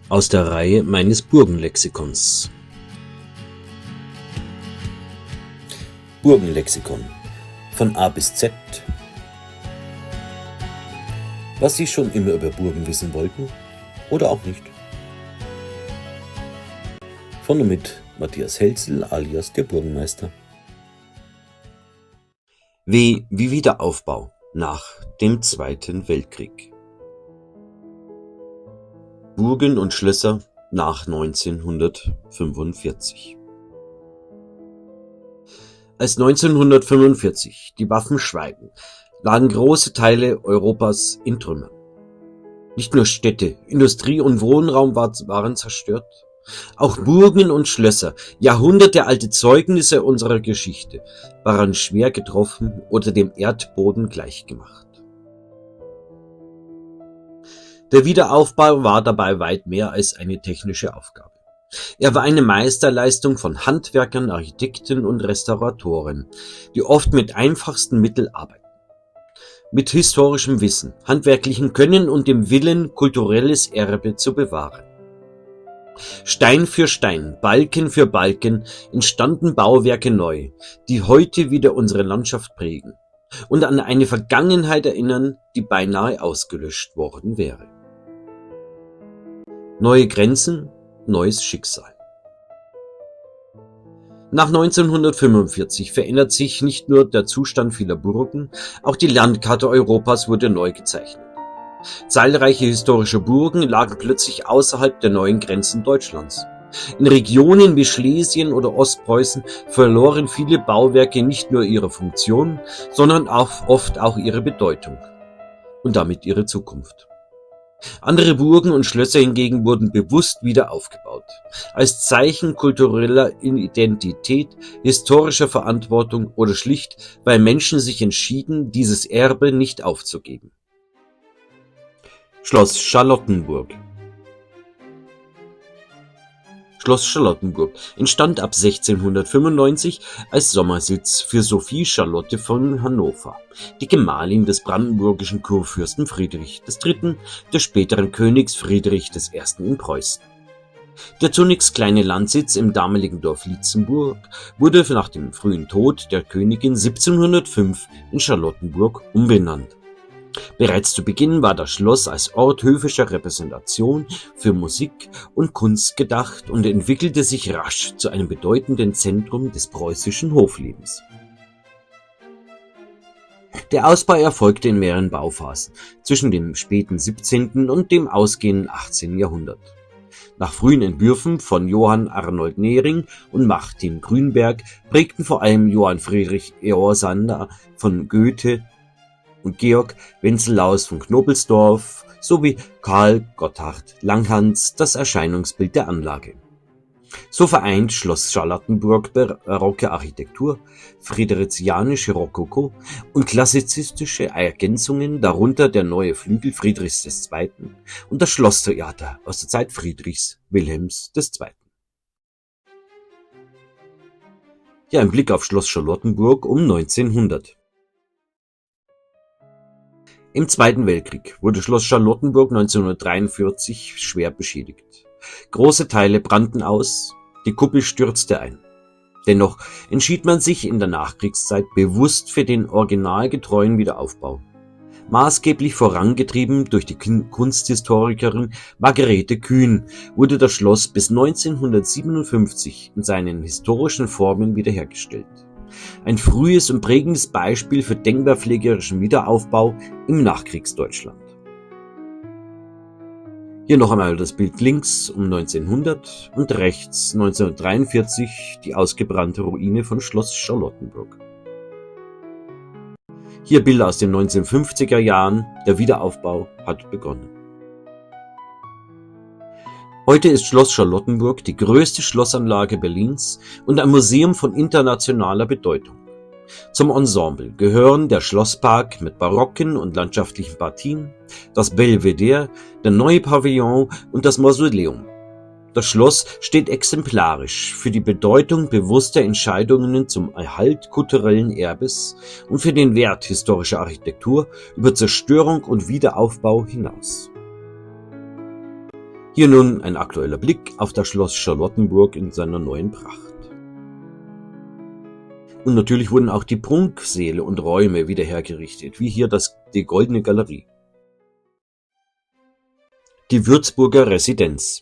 aus der Reihe meines Burgenlexikons. Burgenlexikon von A bis Z. Was Sie schon immer über Burgen wissen wollten oder auch nicht. Von und mit Matthias Helzel alias der Burgenmeister. W wie Wiederaufbau nach dem Zweiten Weltkrieg. Burgen und Schlösser nach 1945. Als 1945 die Waffen schweigen, lagen große Teile Europas in Trümmern. Nicht nur Städte, Industrie und Wohnraum waren zerstört, auch Burgen und Schlösser, jahrhundertealte Zeugnisse unserer Geschichte, waren schwer getroffen oder dem Erdboden gleichgemacht. Der Wiederaufbau war dabei weit mehr als eine technische Aufgabe. Er war eine Meisterleistung von Handwerkern, Architekten und Restauratoren, die oft mit einfachsten Mitteln arbeiten. Mit historischem Wissen, handwerklichem Können und dem Willen, kulturelles Erbe zu bewahren. Stein für Stein, Balken für Balken entstanden Bauwerke neu, die heute wieder unsere Landschaft prägen und an eine Vergangenheit erinnern, die beinahe ausgelöscht worden wäre. Neue Grenzen, neues Schicksal. Nach 1945 verändert sich nicht nur der Zustand vieler Burgen, auch die Landkarte Europas wurde neu gezeichnet. Zahlreiche historische Burgen lagen plötzlich außerhalb der neuen Grenzen Deutschlands. In Regionen wie Schlesien oder Ostpreußen verloren viele Bauwerke nicht nur ihre Funktion, sondern auch oft auch ihre Bedeutung und damit ihre Zukunft. Andere Burgen und Schlösser hingegen wurden bewusst wieder aufgebaut, als Zeichen kultureller Identität, historischer Verantwortung oder schlicht, weil Menschen sich entschieden, dieses Erbe nicht aufzugeben. Schloss Charlottenburg. Schloss Charlottenburg entstand ab 1695 als Sommersitz für Sophie Charlotte von Hannover, die Gemahlin des brandenburgischen Kurfürsten Friedrich III., des späteren Königs Friedrich I. in Preußen. Der zunächst kleine Landsitz im damaligen Dorf Lietzenburg wurde nach dem frühen Tod der Königin 1705 in Charlottenburg umbenannt. Bereits zu Beginn war das Schloss als Ort höfischer Repräsentation für Musik und Kunst gedacht und entwickelte sich rasch zu einem bedeutenden Zentrum des preußischen Hoflebens. Der Ausbau erfolgte in mehreren Bauphasen zwischen dem späten 17. und dem ausgehenden 18. Jahrhundert. Nach frühen Entwürfen von Johann Arnold Nering und Martin Grünberg prägten vor allem Johann Friedrich Eorsander von Goethe und Georg Wenceslaus von Knobelsdorff sowie Karl Gotthard Langhans das Erscheinungsbild der Anlage. So vereint Schloss Charlottenburg barocke Architektur, friederizianische Rokoko und klassizistische Ergänzungen, darunter der neue Flügel Friedrichs II. Und das Schlosstheater aus der Zeit Friedrichs Wilhelms II. Ja, ein Blick auf Schloss Charlottenburg um 1900. Im Zweiten Weltkrieg wurde Schloss Charlottenburg 1943 schwer beschädigt. Große Teile brannten aus, die Kuppel stürzte ein. Dennoch entschied man sich in der Nachkriegszeit bewusst für den originalgetreuen Wiederaufbau. Maßgeblich vorangetrieben durch die Kunsthistorikerin Margarete Kühn wurde das Schloss bis 1957 in seinen historischen Formen wiederhergestellt. Ein frühes und prägendes Beispiel für denkmalpflegerischen Wiederaufbau im Nachkriegsdeutschland. Hier noch einmal das Bild links um 1900 und rechts 1943 die ausgebrannte Ruine von Schloss Charlottenburg. Hier Bilder aus den 1950er Jahren, der Wiederaufbau hat begonnen. Heute ist Schloss Charlottenburg die größte Schlossanlage Berlins und ein Museum von internationaler Bedeutung. Zum Ensemble gehören der Schlosspark mit barocken und landschaftlichen Partien, das Belvedere, der neue Pavillon und das Mausoleum. Das Schloss steht exemplarisch für die Bedeutung bewusster Entscheidungen zum Erhalt kulturellen Erbes und für den Wert historischer Architektur über Zerstörung und Wiederaufbau hinaus. Hier nun ein aktueller Blick auf das Schloss Charlottenburg in seiner neuen Pracht. Und natürlich wurden auch die Prunksäle und Räume wieder hergerichtet, wie hier die Goldene Galerie. Die Würzburger Residenz.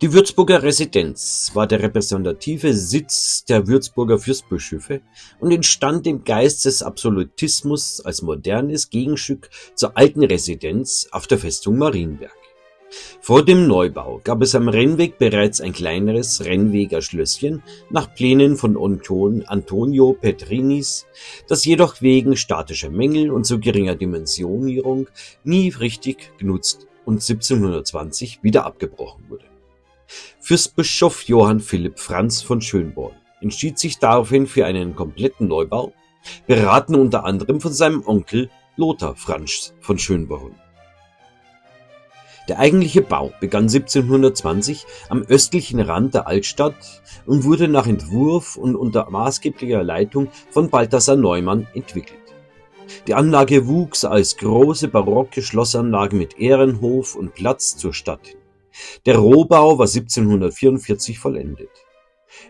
Die Würzburger Residenz war der repräsentative Sitz der Würzburger Fürstbischöfe und entstand im Geist des Absolutismus als modernes Gegenstück zur alten Residenz auf der Festung Marienberg. Vor dem Neubau gab es am Rennweg bereits ein kleineres Rennweger Schlösschen nach Plänen von Antonio Petrinis, das jedoch wegen statischer Mängel und zu geringer Dimensionierung nie richtig genutzt und 1720 wieder abgebrochen wurde. Fürstbischof Johann Philipp Franz von Schönborn entschied sich daraufhin für einen kompletten Neubau, beraten unter anderem von seinem Onkel Lothar Franz von Schönborn. Der eigentliche Bau begann 1720 am östlichen Rand der Altstadt und wurde nach Entwurf und unter maßgeblicher Leitung von Balthasar Neumann entwickelt. Die Anlage wuchs als große barocke Schlossanlage mit Ehrenhof und Platz zur Stadt hin. Der Rohbau war 1744 vollendet.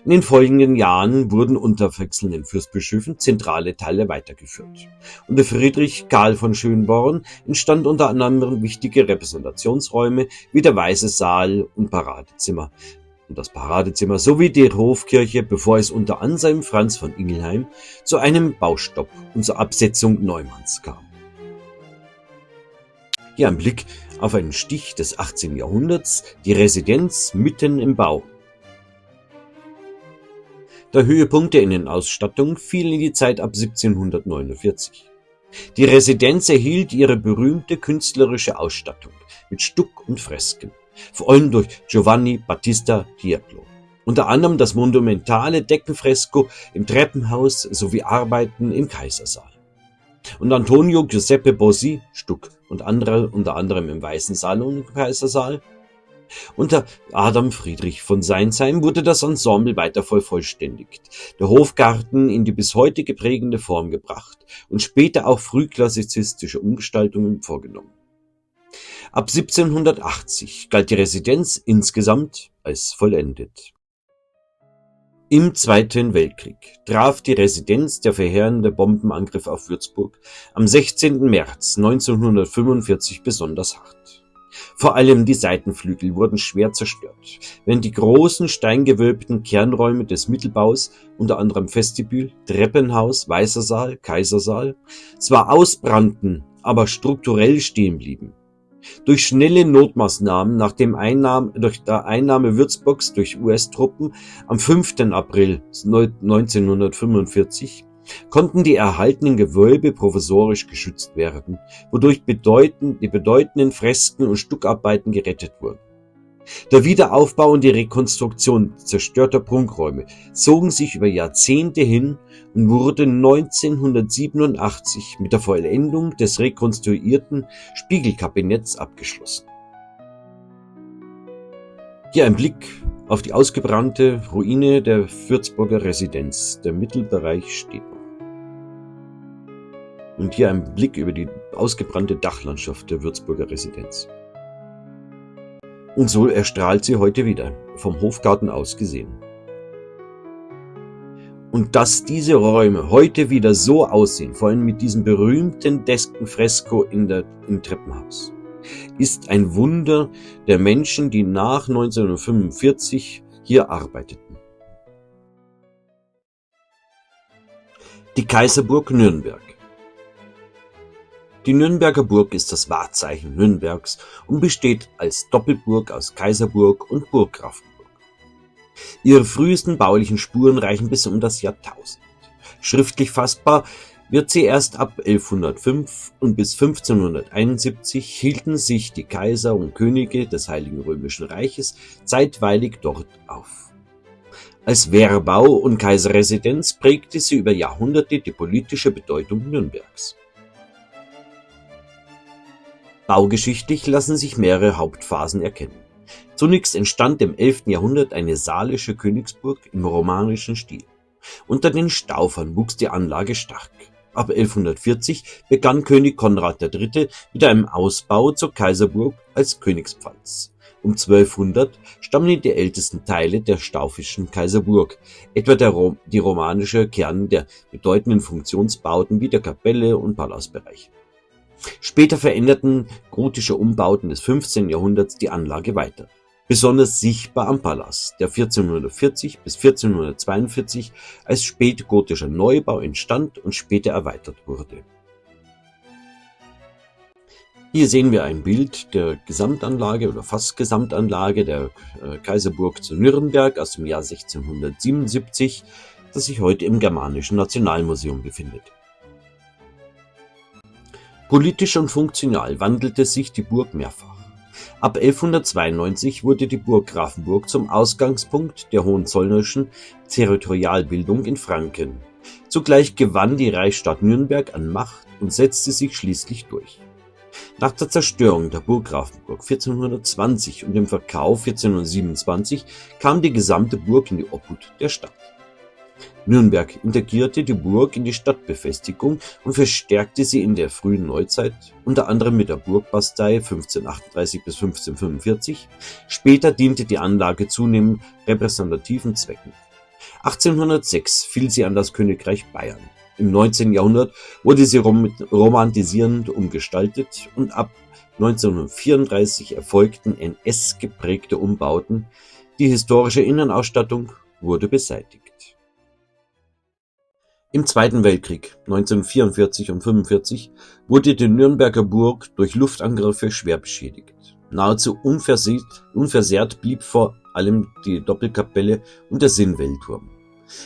In den folgenden Jahren wurden unter wechselnden Fürstbischöfen zentrale Teile weitergeführt. Unter Friedrich Karl von Schönborn entstanden unter anderem wichtige Repräsentationsräume wie der Weiße Saal und Paradezimmer und das Paradezimmer sowie die Hofkirche, bevor es unter Anselm Franz von Ingelheim zu einem Baustopp und zur Absetzung Neumanns kam. Hier ein Blick auf einen Stich des 18. Jahrhunderts, die Residenz mitten im Bau. Der Höhepunkt der Innenausstattung fiel in die Zeit ab 1749. Die Residenz erhielt ihre berühmte künstlerische Ausstattung mit Stuck und Fresken, vor allem durch Giovanni Battista Tiepolo. Unter anderem das monumentale Deckenfresko im Treppenhaus sowie Arbeiten im Kaisersaal. Und Antonio Giuseppe Bossi, Stuck, und unter anderem im Weißen Saal und im Kaisersaal. Unter Adam Friedrich von Seinsheim wurde das Ensemble weiter vervollständigt, der Hofgarten in die bis heute geprägende Form gebracht und später auch frühklassizistische Umgestaltungen vorgenommen. Ab 1780 galt die Residenz insgesamt als vollendet. Im Zweiten Weltkrieg traf die Residenz der verheerende Bombenangriff auf Würzburg am 16. März 1945 besonders hart. Vor allem die Seitenflügel wurden schwer zerstört, während die großen steingewölbten Kernräume des Mittelbaus, unter anderem Vestibül, Treppenhaus, Weißer Saal, Kaisersaal, zwar ausbrannten, aber strukturell stehen blieben. Durch schnelle Notmaßnahmen durch die Einnahme Würzburgs durch US-Truppen am 5. April 1945 konnten die erhaltenen Gewölbe provisorisch geschützt werden, wodurch die bedeutenden Fresken und Stuckarbeiten gerettet wurden. Der Wiederaufbau und die Rekonstruktion zerstörter Prunkräume zogen sich über Jahrzehnte hin und wurde 1987 mit der Vollendung des rekonstruierten Spiegelkabinetts abgeschlossen. Hier ein Blick auf die ausgebrannte Ruine der Würzburger Residenz. Der Mittelbereich steht noch. Und hier ein Blick über die ausgebrannte Dachlandschaft der Würzburger Residenz. Und so erstrahlt sie heute wieder, vom Hofgarten aus gesehen. Und dass diese Räume heute wieder so aussehen, vor allem mit diesem berühmten Deckenfresko im Treppenhaus, ist ein Wunder der Menschen, die nach 1945 hier arbeiteten. Die Kaiserburg Nürnberg. Die Nürnberger Burg ist das Wahrzeichen Nürnbergs und besteht als Doppelburg aus Kaiserburg und Burggrafenburg. Ihre frühesten baulichen Spuren reichen bis um das Jahrtausend. Schriftlich fassbar wird sie erst ab 1105 und bis 1571 hielten sich die Kaiser und Könige des Heiligen Römischen Reiches zeitweilig dort auf. Als Wehrbau und Kaiserresidenz prägte sie über Jahrhunderte die politische Bedeutung Nürnbergs. Baugeschichtlich lassen sich mehrere Hauptphasen erkennen. Zunächst entstand im 11. Jahrhundert eine salische Königsburg im romanischen Stil. Unter den Staufern wuchs die Anlage stark. Ab 1140 begann König Konrad III. Mit einem Ausbau zur Kaiserburg als Königspfalz. Um 1200 stammen die ältesten Teile der staufischen Kaiserburg, etwa die romanische Kern der bedeutenden Funktionsbauten wie der Kapelle und Palastbereich. Später veränderten gotische Umbauten des 15. Jahrhunderts die Anlage weiter. Besonders sichtbar am Palast, der 1440 bis 1442 als spätgotischer Neubau entstand und später erweitert wurde. Hier sehen wir ein Bild der Gesamtanlage oder fast Gesamtanlage der Kaiserburg zu Nürnberg aus dem Jahr 1677, das sich heute im Germanischen Nationalmuseum befindet. Politisch und funktional wandelte sich die Burg mehrfach. Ab 1192 wurde die Burg Grafenburg zum Ausgangspunkt der hohenzollnerischen Territorialbildung in Franken. Zugleich gewann die Reichsstadt Nürnberg an Macht und setzte sich schließlich durch. Nach der Zerstörung der Burg Grafenburg 1420 und dem Verkauf 1427 kam die gesamte Burg in die Obhut der Stadt. Nürnberg integrierte die Burg in die Stadtbefestigung und verstärkte sie in der frühen Neuzeit, unter anderem mit der Burgbastei 1538 bis 1545. Später diente die Anlage zunehmend repräsentativen Zwecken. 1806 fiel sie an das Königreich Bayern. Im 19. Jahrhundert wurde sie romantisierend umgestaltet und ab 1934 erfolgten NS-geprägte Umbauten. Die historische Innenausstattung wurde beseitigt. Im Zweiten Weltkrieg 1944 und 1945 wurde die Nürnberger Burg durch Luftangriffe schwer beschädigt. Nahezu unversehrt blieb vor allem die Doppelkapelle und der Sinnwellturm.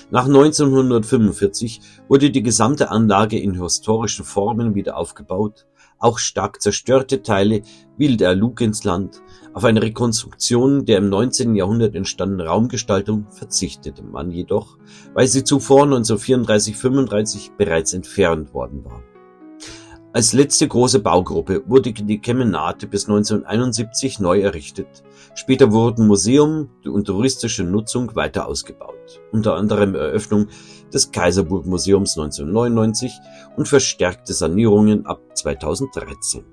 Nach 1945 wurde die gesamte Anlage in historischen Formen wieder aufgebaut. Auch stark zerstörte Teile wie der Luginsland. Auf eine Rekonstruktion der im 19. Jahrhundert entstandenen Raumgestaltung verzichtete man jedoch, weil sie zuvor 1934/35 bereits entfernt worden war. Als letzte große Baugruppe wurde die Kemenate bis 1971 neu errichtet. Später wurden Museum und touristische Nutzung weiter ausgebaut, unter anderem Eröffnung des Kaiserburg-Museums 1999 und verstärkte Sanierungen ab 2013.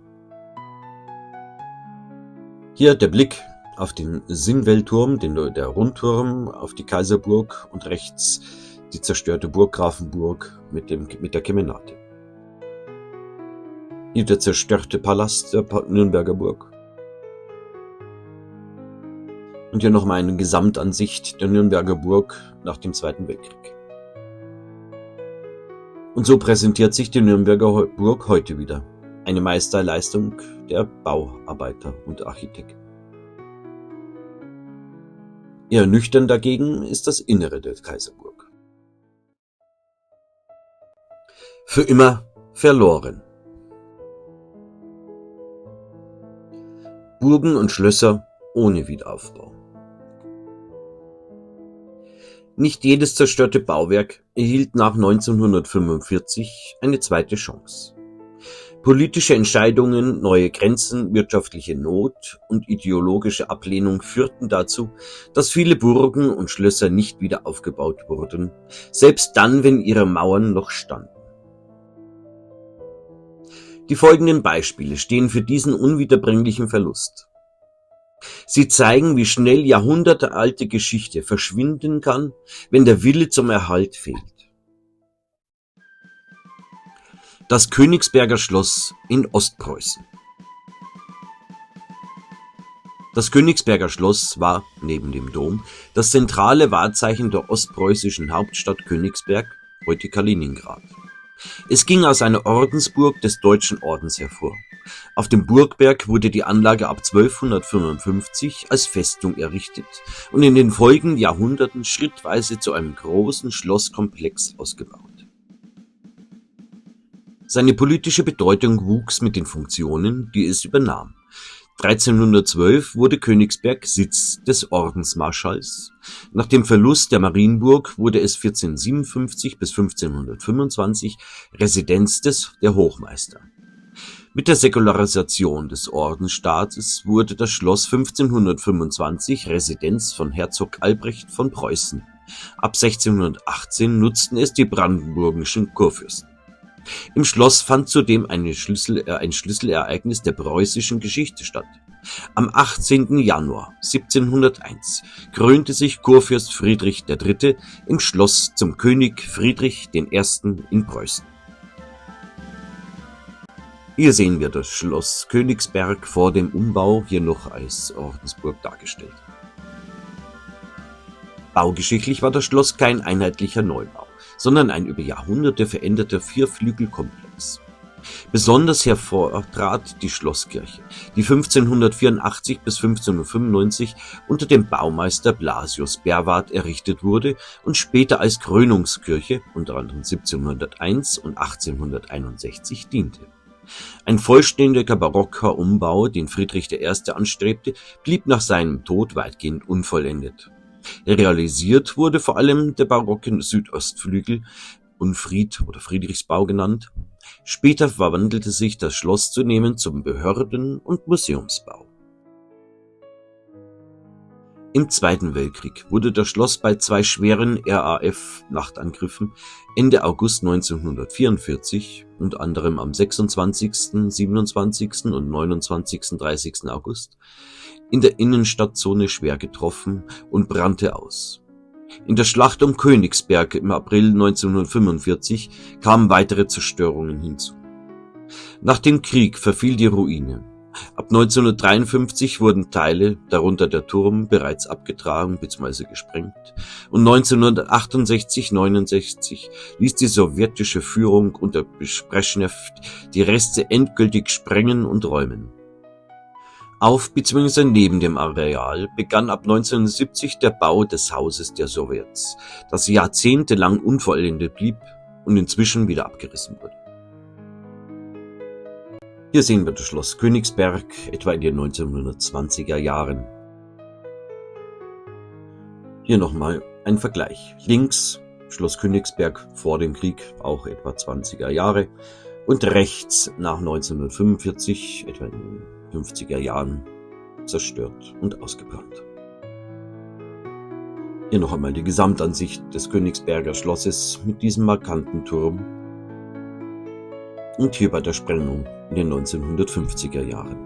Hier der Blick auf den Sinnwellturm, der Rundturm auf die Kaiserburg und rechts die zerstörte Burg Grafenburg mit der Kemenate. Hier der zerstörte Palast der Nürnberger Burg. Und hier nochmal eine Gesamtansicht der Nürnberger Burg nach dem Zweiten Weltkrieg. Und so präsentiert sich die Nürnberger Burg heute wieder. Eine Meisterleistung der Bauarbeiter und Architekten. Eher nüchtern dagegen ist das Innere der Kaiserburg. Für immer verloren. Burgen und Schlösser ohne Wiederaufbau. Nicht jedes zerstörte Bauwerk erhielt nach 1945 eine zweite Chance. Politische Entscheidungen, neue Grenzen, wirtschaftliche Not und ideologische Ablehnung führten dazu, dass viele Burgen und Schlösser nicht wieder aufgebaut wurden, selbst dann, wenn ihre Mauern noch standen. Die folgenden Beispiele stehen für diesen unwiederbringlichen Verlust. Sie zeigen, wie schnell jahrhundertealte Geschichte verschwinden kann, wenn der Wille zum Erhalt fehlt. Das Königsberger Schloss in Ostpreußen. Das Königsberger Schloss war, neben dem Dom, das zentrale Wahrzeichen der ostpreußischen Hauptstadt Königsberg, heute Kaliningrad. Es ging aus einer Ordensburg des Deutschen Ordens hervor. Auf dem Burgberg wurde die Anlage ab 1255 als Festung errichtet und in den folgenden Jahrhunderten schrittweise zu einem großen Schlosskomplex ausgebaut. Seine politische Bedeutung wuchs mit den Funktionen, die es übernahm. 1312 wurde Königsberg Sitz des Ordensmarschalls. Nach dem Verlust der Marienburg wurde es 1457 bis 1525 Residenz der Hochmeister. Mit der Säkularisation des Ordensstaates wurde das Schloss 1525 Residenz von Herzog Albrecht von Preußen. Ab 1618 nutzten es die brandenburgischen Kurfürsten. Im Schloss fand zudem ein Schlüsselereignis der preußischen Geschichte statt. Am 18. Januar 1701 krönte sich Kurfürst Friedrich III. Im Schloss zum König Friedrich I. in Preußen. Hier sehen wir das Schloss Königsberg vor dem Umbau, hier noch als Ordensburg dargestellt. Baugeschichtlich war das Schloss kein einheitlicher Neubau, sondern ein über Jahrhunderte veränderter Vierflügelkomplex. Besonders hervortrat die Schlosskirche, die 1584 bis 1595 unter dem Baumeister Blasius Berward errichtet wurde und später als Krönungskirche unter anderem 1701 und 1861 diente. Ein vollständiger barocker Umbau, den Friedrich I. anstrebte, blieb nach seinem Tod weitgehend unvollendet. Realisiert wurde vor allem der barocke Südostflügel, Unfried oder Friedrichsbau genannt. Später verwandelte sich das Schloss zunehmend zum Behörden- und Museumsbau. Im Zweiten Weltkrieg wurde das Schloss bei zwei schweren RAF-Nachtangriffen Ende August 1944, unter anderem am 26., 27. und 29. 30. August, in der Innenstadtzone schwer getroffen und brannte aus. In der Schlacht um Königsberg im April 1945 kamen weitere Zerstörungen hinzu. Nach dem Krieg verfiel die Ruine. Ab 1953 wurden Teile, darunter der Turm, bereits abgetragen bzw. gesprengt und 1968/69 ließ die sowjetische Führung unter Breschnew die Reste endgültig sprengen und räumen. Auf bzw. neben dem Areal begann ab 1970 der Bau des Hauses der Sowjets, das jahrzehntelang unvollendet blieb und inzwischen wieder abgerissen wurde. Hier sehen wir das Schloss Königsberg, etwa in den 1920er Jahren. Hier nochmal ein Vergleich. Links Schloss Königsberg vor dem Krieg, auch etwa 20er Jahre. Und rechts nach 1945, etwa in den 50er Jahren, zerstört und ausgebrannt. Hier noch einmal die Gesamtansicht des Königsberger Schlosses mit diesem markanten Turm. Und hier bei der Sprengung in den 1950er Jahren.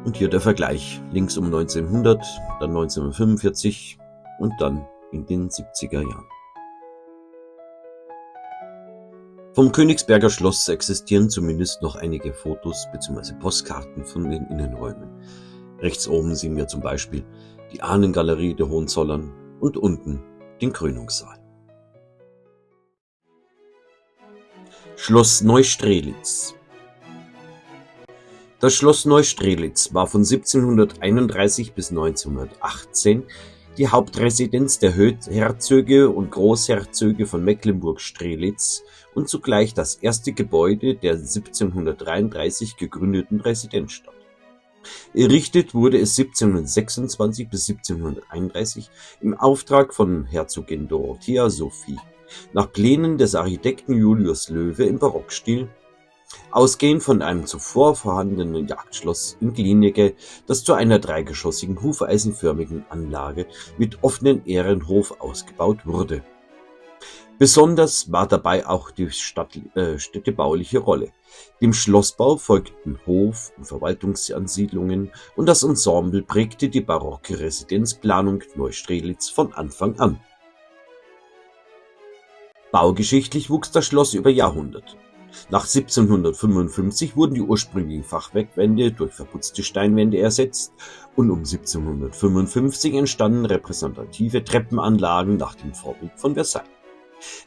Und hier der Vergleich, links um 1900, dann 1945 und dann in den 70er Jahren. Vom Königsberger Schloss existieren zumindest noch einige Fotos bzw. Postkarten von den Innenräumen. Rechts oben sehen wir zum Beispiel die Ahnengalerie der Hohenzollern und unten den Krönungssaal. Schloss Neustrelitz. Das Schloss Neustrelitz war von 1731 bis 1918 die Hauptresidenz der Herzöge und Großherzöge von Mecklenburg-Strelitz und zugleich das erste Gebäude der 1733 gegründeten Residenzstadt. Errichtet wurde es 1726 bis 1731 im Auftrag von Herzogin Dorothea Sophie, nach Plänen des Architekten Julius Löwe im Barockstil, ausgehend von einem zuvor vorhandenen Jagdschloss in Glienicke, das zu einer dreigeschossigen hufeisenförmigen Anlage mit offenem Ehrenhof ausgebaut wurde. Besonders war dabei auch die städtebauliche Rolle. Dem Schlossbau folgten Hof- und Verwaltungsansiedlungen und das Ensemble prägte die barocke Residenzplanung Neustrelitz von Anfang an. Baugeschichtlich wuchs das Schloss über Jahrhunderte. Nach 1755 wurden die ursprünglichen Fachwerkwände durch verputzte Steinwände ersetzt und um 1755 entstanden repräsentative Treppenanlagen nach dem Vorbild von Versailles.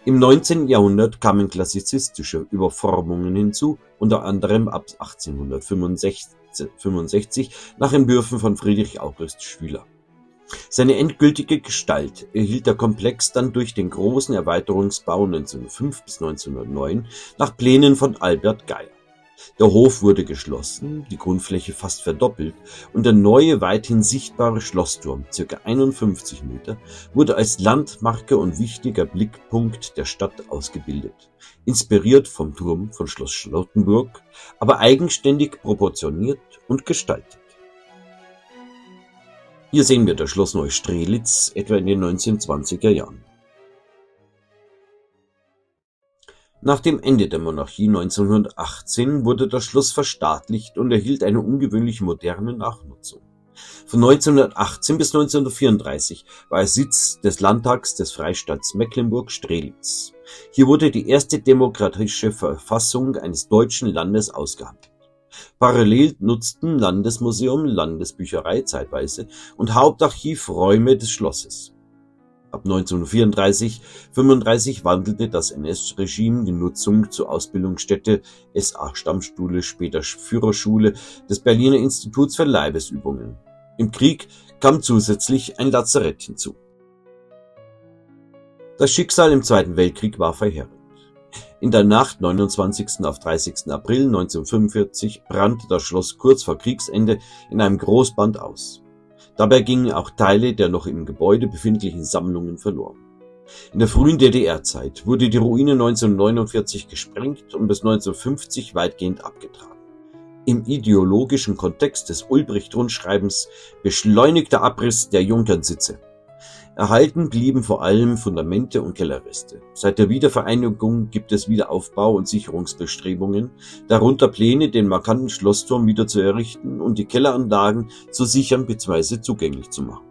Im 19. Jahrhundert kamen klassizistische Überformungen hinzu, unter anderem ab 1865 nach Entwürfen von Friedrich August Schüler. Seine endgültige Gestalt erhielt der Komplex dann durch den großen Erweiterungsbau 1905 bis 1909 nach Plänen von Albert Geier. Der Hof wurde geschlossen, die Grundfläche fast verdoppelt und der neue, weithin sichtbare Schlossturm, ca. 51 Meter, wurde als Landmarke und wichtiger Blickpunkt der Stadt ausgebildet, inspiriert vom Turm von Schloss Charlottenburg, aber eigenständig proportioniert und gestaltet. Hier sehen wir das Schloss Neustrelitz etwa in den 1920er Jahren. Nach dem Ende der Monarchie 1918 wurde das Schloss verstaatlicht und erhielt eine ungewöhnlich moderne Nachnutzung. Von 1918 bis 1934 war es Sitz des Landtags des Freistaats Mecklenburg-Strelitz. Hier wurde die erste demokratische Verfassung eines deutschen Landes ausgehandelt. Parallel nutzten Landesmuseum, Landesbücherei zeitweise und Hauptarchiv Räume des Schlosses. Ab 1934/35 wandelte das NS-Regime die Nutzung zur Ausbildungsstätte SA-Stammschule, später Führerschule des Berliner Instituts für Leibesübungen. Im Krieg kam zusätzlich ein Lazarett hinzu. Das Schicksal im Zweiten Weltkrieg war verheerend. In der Nacht 29. auf 30. April 1945 brannte das Schloss kurz vor Kriegsende in einem Großbrand aus. Dabei gingen auch Teile der noch im Gebäude befindlichen Sammlungen verloren. In der frühen DDR-Zeit wurde die Ruine 1949 gesprengt und bis 1950 weitgehend abgetragen. Im ideologischen Kontext des Ulbricht-Rundschreibens beschleunigter Abriss der Junkernsitze. Erhalten blieben vor allem Fundamente und Kellerreste. Seit der Wiedervereinigung gibt es Wiederaufbau- und Sicherungsbestrebungen, darunter Pläne, den markanten Schlossturm wieder zu errichten und die Kelleranlagen zu sichern bzw. zugänglich zu machen.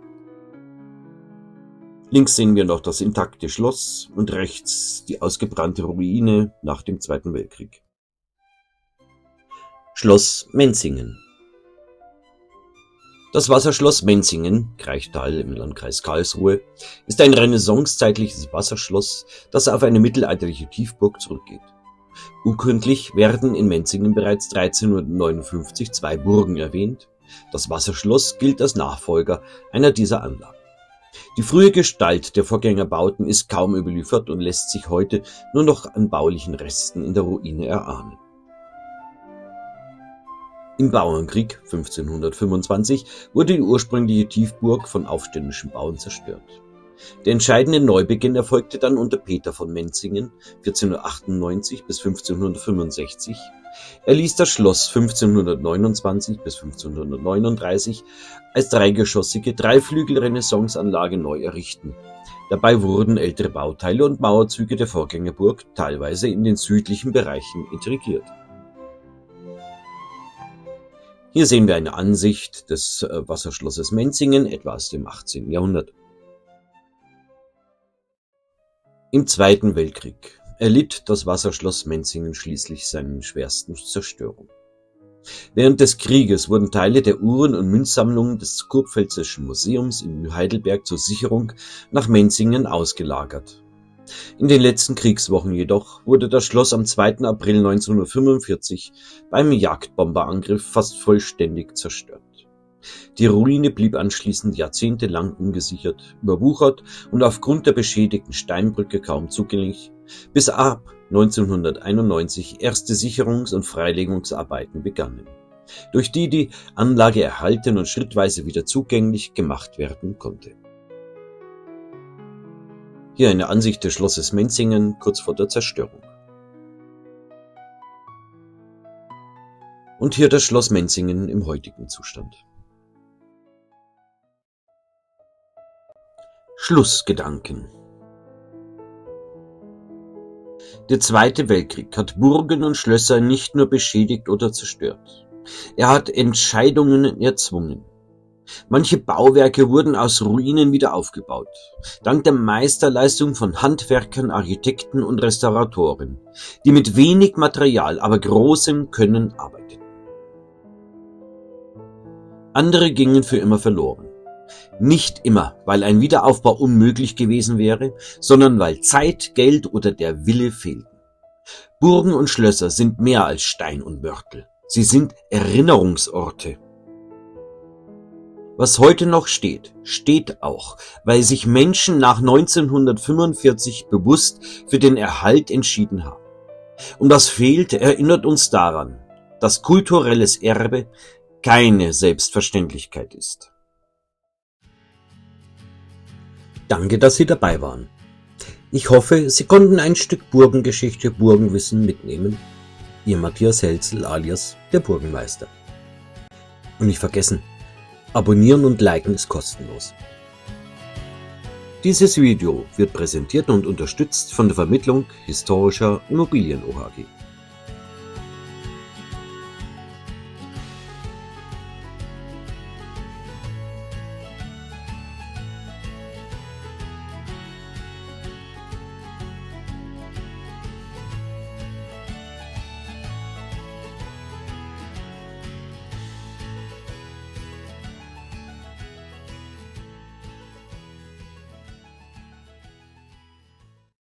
Links sehen wir noch das intakte Schloss und rechts die ausgebrannte Ruine nach dem Zweiten Weltkrieg. Schloss Menzingen. Das Wasserschloss Menzingen, Kraichtal im Landkreis Karlsruhe, ist ein renaissancezeitliches Wasserschloss, das auf eine mittelalterliche Tiefburg zurückgeht. Urkundlich werden in Menzingen bereits 1359 2 Burgen erwähnt. Das Wasserschloss gilt als Nachfolger einer dieser Anlagen. Die frühe Gestalt der Vorgängerbauten ist kaum überliefert und lässt sich heute nur noch an baulichen Resten in der Ruine erahnen. Im Bauernkrieg 1525 wurde die ursprüngliche Tiefburg von aufständischen Bauern zerstört. Der entscheidende Neubeginn erfolgte dann unter Peter von Menzingen 1498 bis 1565. Er ließ das Schloss 1529 bis 1539 als dreigeschossige Dreiflügel-Renaissanceanlage neu errichten. Dabei wurden ältere Bauteile und Mauerzüge der Vorgängerburg teilweise in den südlichen Bereichen integriert. Hier sehen wir eine Ansicht des Wasserschlosses Menzingen, etwa aus dem 18. Jahrhundert. Im Zweiten Weltkrieg erlitt das Wasserschloss Menzingen schließlich seine schwersten Zerstörungen. Während des Krieges wurden Teile der Uhren- und Münzsammlungen des Kurpfälzischen Museums in Heidelberg zur Sicherung nach Menzingen ausgelagert. In den letzten Kriegswochen jedoch wurde das Schloss am 2. April 1945 beim Jagdbomberangriff fast vollständig zerstört. Die Ruine blieb anschließend jahrzehntelang ungesichert, überwuchert und aufgrund der beschädigten Steinbrücke kaum zugänglich, bis ab 1991 erste Sicherungs- und Freilegungsarbeiten begannen, durch die die Anlage erhalten und schrittweise wieder zugänglich gemacht werden konnte. Hier eine Ansicht des Schlosses Menzingen kurz vor der Zerstörung. Und hier das Schloss Menzingen im heutigen Zustand. Schlussgedanken. Der Zweite Weltkrieg hat Burgen und Schlösser nicht nur beschädigt oder zerstört. Er hat Entscheidungen erzwungen. Manche Bauwerke wurden aus Ruinen wieder aufgebaut, dank der Meisterleistung von Handwerkern, Architekten und Restauratoren, die mit wenig Material, aber großem Können arbeiteten. Andere gingen für immer verloren. Nicht immer, weil ein Wiederaufbau unmöglich gewesen wäre, sondern weil Zeit, Geld oder der Wille fehlten. Burgen und Schlösser sind mehr als Stein und Mörtel. Sie sind Erinnerungsorte. Was heute noch steht, steht auch, weil sich Menschen nach 1945 bewusst für den Erhalt entschieden haben. Und was fehlt, erinnert uns daran, dass kulturelles Erbe keine Selbstverständlichkeit ist. Danke, dass Sie dabei waren. Ich hoffe, Sie konnten ein Stück Burgengeschichte, Burgenwissen mitnehmen. Ihr Matthias Helzel alias der Burgenmeister. Und nicht vergessen, abonnieren und liken ist kostenlos. Dieses Video wird präsentiert und unterstützt von der Vermittlung Historischer Immobilien OHG.